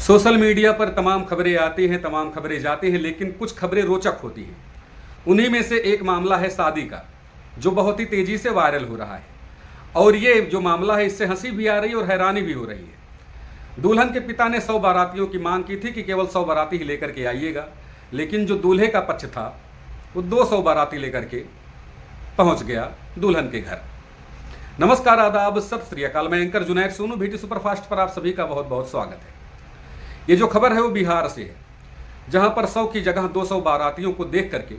Social media पर तमाम खबरें आती हैं, तमाम खबरें जाती हैं, लेकिन कुछ खबरें रोचक होती हैं। उन्हीं में से एक मामला है शादी का, जो बहुत ही तेज़ी से वायरल हो रहा है। और ये जो मामला है, इससे हंसी भी आ रही है और हैरानी भी हो रही है। दुल्हन के पिता ने 100 बारातियों की मांग की थी कि केवल 100 बाराती ही लेकर के आइएगा, लेकिन जो दूल्हे का पक्ष था वो 200 बाराती लेकर के पहुंच गया दुल्हन के घर। नमस्कार, आदाब, सत श्री अकाल। मैं anchor Junaid Sonu BT superfast पर आप सभी का बहुत बहुत स्वागत है। ये जो खबर है वो बिहार से है, जहां पर 100 की जगह 200 बारातियों को देख करके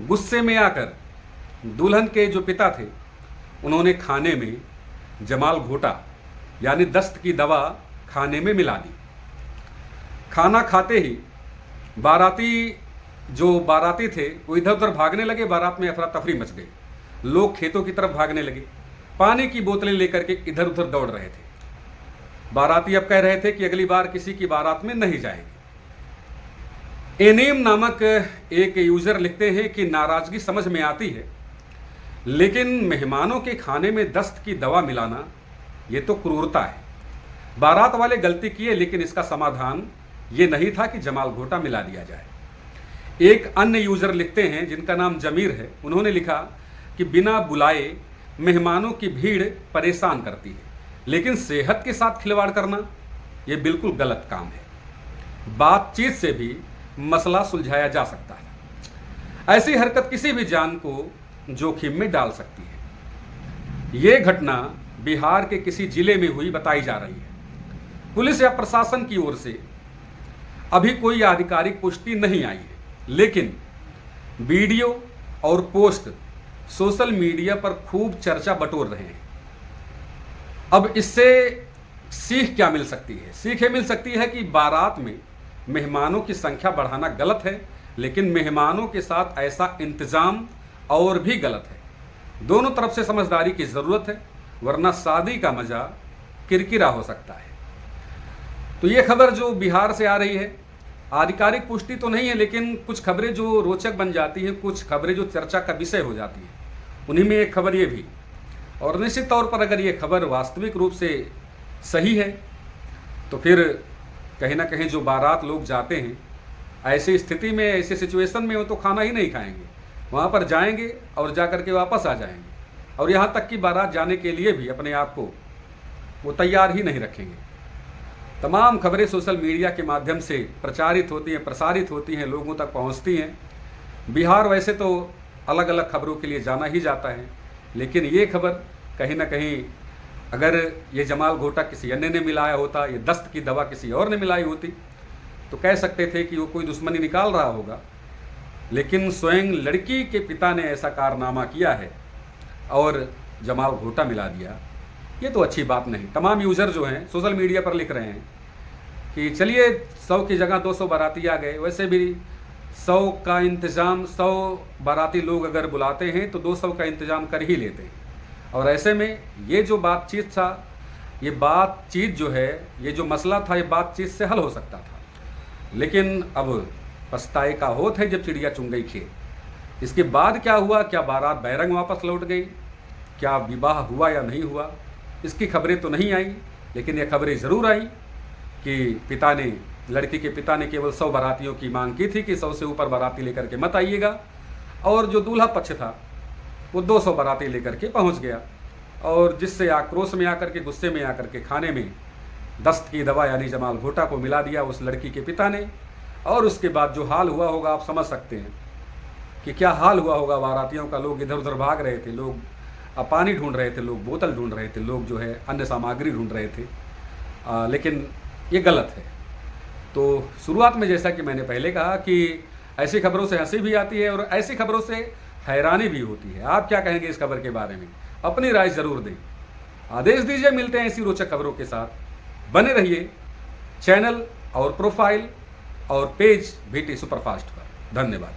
गुस्से में आकर दुल्हन के जो पिता थे उन्होंने खाने में जमाल घोटा यानी दस्त की दवा खाने में मिला दी। खाना खाते ही जो बाराती थे वो इधर उधर भागने लगे। बारात में अफरा तफरी मच गई, लोग खेतों की तरफ भागने लगे, पानी की बोतलें लेकर के इधर उधर दौड़ रहे थे। बाराती अब कह रहे थे कि अगली बार किसी की बारात में नहीं जाएंगे। एनेम नामक एक यूजर लिखते हैं कि नाराजगी समझ में आती है, लेकिन मेहमानों के खाने में दस्त की दवा मिलाना ये तो क्रूरता है। बारात वाले गलती किए, लेकिन इसका समाधान ये नहीं था कि जमाल घोटा मिला दिया जाए। एक अन्य यूजर लिखते हैं जिनका नाम जमीर है, उन्होंने लिखा कि बिना बुलाए मेहमानों की भीड़ परेशान करती है, लेकिन सेहत के साथ खिलवाड़ करना यह बिल्कुल गलत काम है। बातचीत से भी मसला सुलझाया जा सकता है। ऐसी हरकत किसी भी जान को जोखिम में डाल सकती है। यह घटना बिहार के किसी जिले में हुई बताई जा रही है। पुलिस या प्रशासन की ओर से अभी कोई आधिकारिक पुष्टि नहीं आई है, लेकिन वीडियो और पोस्ट सोशल मीडिया पर खूब चर्चा बटोर रहे हैं। अब इससे सीख क्या मिल सकती है? सीख ये मिल सकती है कि बारात में मेहमानों की संख्या बढ़ाना गलत है, लेकिन मेहमानों के साथ ऐसा इंतजाम और भी गलत है। दोनों तरफ से समझदारी की ज़रूरत है, वरना शादी का मज़ा किरकिरा हो सकता है। तो ये खबर जो बिहार से आ रही है, आधिकारिक पुष्टि तो नहीं है, लेकिन कुछ खबरें जो रोचक बन जाती हैं, कुछ खबरें जो चर्चा का विषय हो जाती हैं, उन्हीं में एक खबर ये भी। और निश्चित तौर पर अगर ये खबर वास्तविक रूप से सही है तो फिर कहीं ना कहीं जो बारात लोग जाते हैं, ऐसी स्थिति में, ऐसी सिचुएशन में वो तो खाना ही नहीं खाएंगे, वहाँ पर जाएंगे और जा कर के वापस आ जाएंगे। और यहाँ तक कि बारात जाने के लिए भी अपने आप को वो तैयार ही नहीं रखेंगे। तमाम खबरें सोशल मीडिया के माध्यम से प्रचारित होती हैं, प्रसारित होती हैं, लोगों तक पहुँचती हैं। बिहार वैसे तो अलग अलग खबरों के लिए जाना ही जाता है, लेकिन ये खबर कहीं ना कहीं, अगर ये जमाल घोटा किसी अन्य ने मिलाया होता, ये दस्त की दवा किसी और ने मिलाई होती, तो कह सकते थे कि वो कोई दुश्मनी निकाल रहा होगा। लेकिन स्वयं लड़की के पिता ने ऐसा कारनामा किया है और जमाल घोटा मिला दिया, ये तो अच्छी बात नहीं। तमाम यूज़र जो हैं सोशल मीडिया पर लिख रहे हैं कि चलिए 100 की जगह 200 बाराती आ गए, वैसे भी 100 का इंतज़ाम, 100 बाराती लोग अगर बुलाते हैं तो 200 का इंतज़ाम कर ही लेते हैं। और ऐसे में ये जो बातचीत था, ये बातचीत जो है, ये जो मसला था, ये बातचीत से हल हो सकता था। लेकिन अब पछताए का होत है जब चिड़िया चुन गई खेत। इसके बाद क्या हुआ? क्या बारात बैरंग वापस लौट गई? क्या विवाह हुआ या नहीं हुआ? इसकी खबरें तो नहीं आई, लेकिन ये खबरें ज़रूर आई कि लड़की के पिता ने केवल 100 बारातियों की मांग की थी कि 100 से ऊपर बाराती लेकर के मत आइएगा। और जो दूल्हा पक्ष था वो 200 बाराती लेकर के पहुंच गया, और जिससे आक्रोश में आकर के, गुस्से में आकर के खाने में दस्त की दवा यानी जमाल घोटा को मिला दिया उस लड़की के पिता ने। और उसके बाद जो हाल हुआ होगा, आप समझ सकते हैं कि क्या हाल हुआ होगा बारातियों का। लोग इधर उधर भाग रहे थे, लोग पानी ढूंढ रहे थे, लोग बोतल ढूंढ रहे थे, लोग जो है अन्य सामग्री ढूंढ रहे थे। लेकिन ये गलत है। तो शुरुआत में जैसा कि मैंने पहले कहा कि ऐसी खबरों से हंसी भी आती है और ऐसी खबरों से हैरानी भी होती है। आप क्या कहेंगे इस खबर के बारे में? अपनी राय जरूर दें, आदेश दीजिए। मिलते हैं ऐसी रोचक खबरों के साथ। बने रहिए चैनल और प्रोफाइल और पेज बीटी सुपरफास्ट पर। धन्यवाद।